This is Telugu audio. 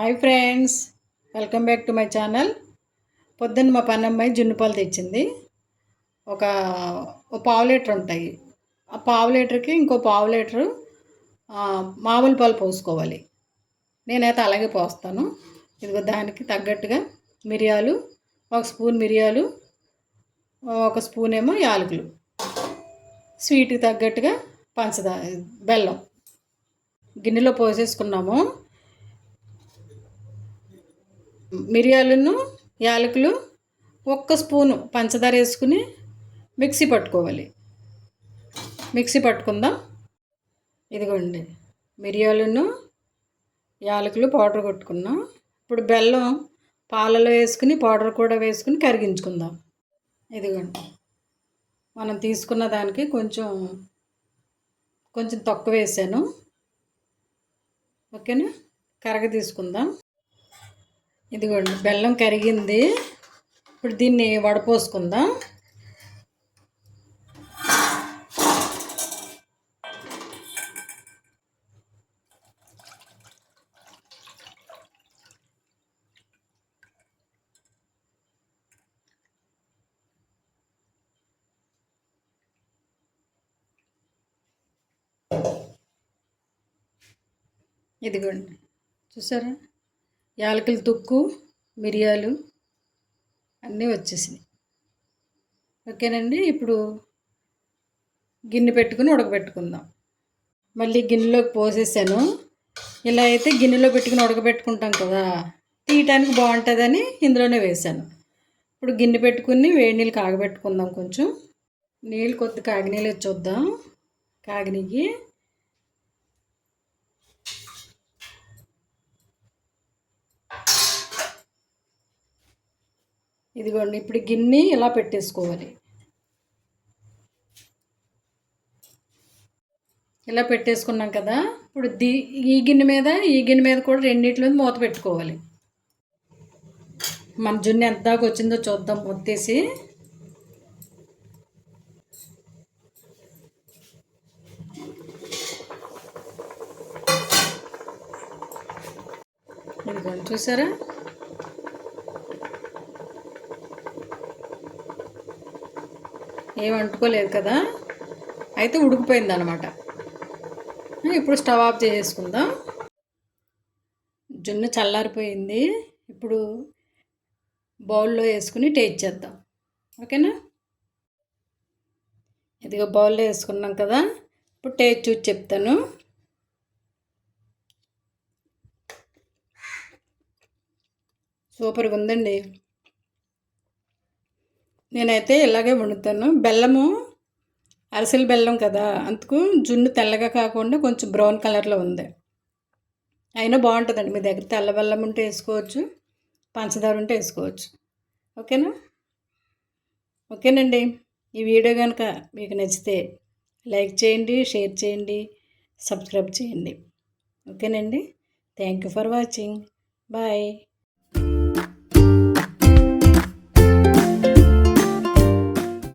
Hi friends, welcome back to my channel. పొద్దున్న మా పనమ్మాయి జున్ను పాలు తెచ్చింది. ఒక పావు లీటర్ ఉంటాయి. ఆ పావు లీటర్కి ఇంకో పావు లీటరు మామూలు పాలు పోసుకోవాలి. నేనైతే అలాగే పోస్తాను. ఇదిగో దానికి తగ్గట్టుగా మిరియాలు, ఒక స్పూన్ మిరియాలు, ఒక స్పూన్ ఏమో యాలకులు, స్వీట్కి తగ్గట్టుగా పంచదార, బెల్లం గిన్నెలో పోసేసుకున్నాము. మిరియాలను, యాలకులు, ఒక్క స్పూను పంచదార వేసుకుని మిక్సీ పట్టుకోవాలి. మిక్సీ పట్టుకుందాం. ఇదిగోండి, మిరియాలను, యాలకులు పౌడర్ కొట్టుకున్నాం. ఇప్పుడు బెల్లం పాలలో వేసుకుని పౌడర్ కూడా వేసుకుని కరిగించుకుందాం. ఇదిగోండి, మనం తీసుకున్న దానికి కొంచెం తక్కువ వేసాను. ఓకేనా, కరగ తీసుకుందాం. ఇదిగోండి, బెల్లం కరిగింది. ఇప్పుడు దీన్ని వడపోసుకుందాం. ఇదిగోండి, చూసారా, యాలకుల తుక్కు, మిరియాలు అన్నీ వచ్చేసినాయి. ఓకేనండి, ఇప్పుడు గిన్నె పెట్టుకుని ఉడకబెట్టుకుందాం. మళ్ళీ గిన్నెలోకి పోసేసాను. ఇలా అయితే గిన్నెలో పెట్టుకుని ఉడకబెట్టుకుంటాం కదా, తీయటానికి బాగుంటుందని ఇందులోనే వేసాను. ఇప్పుడు గిన్నె పెట్టుకుని వేడి నీళ్ళు కాగబెట్టుకుందాం. కొంచెం నీళ్ళు కొద్ది కాగినీళ్ళు వచ్చి చూద్దాం. కాగినీకి ఇదిగోండి, ఇప్పుడు గిన్నె ఇలా పెట్టేసుకోవాలి. ఇలా పెట్టేసుకున్నాం కదా, ఇప్పుడు ఈ గిన్నె మీద కూడా రెండింటి మీద మూత పెట్టుకోవాలి. మన జున్ను ఎంత దాకా వచ్చిందో చూద్దాం. మొత్తేసి ఇదిగోండి, చూసారా, ఏం అంటుకోలేదు కదా, అయితే ఉడికిపోయింది అన్నమాట. ఇప్పుడు స్టవ్ ఆఫ్ చేసుకుందాం. జున్ను చల్లారిపోయింది. ఇప్పుడు బౌల్లో వేసుకుని టేస్ట్ చేద్దాం. ఓకేనా, ఇదిగో బౌల్లో వేసుకున్నాం కదా, ఇప్పుడు టేస్ట్ చూసి చెప్తాను. సూపర్గా ఉందండి. నేనైతే ఇలాగే వండుతాను. బెల్లము అరిసెల బెల్లం కదా, అందుకు జున్ను తెల్లగా కాకుండా కొంచెం బ్రౌన్ కలర్లో ఉంది. అయినా బాగుంటుందండి. మీ దగ్గర తెల్ల బెల్లం ఉంటే వేసుకోవచ్చు, పంచదార ఉంటే వేసుకోవచ్చు. ఓకేనా, ఓకేనండి. ఈ వీడియో కనుక మీకు నచ్చితే లైక్ చేయండి, షేర్ చేయండి, సబ్స్క్రైబ్ చేయండి. ఓకేనండి, thank you for watching. Bye.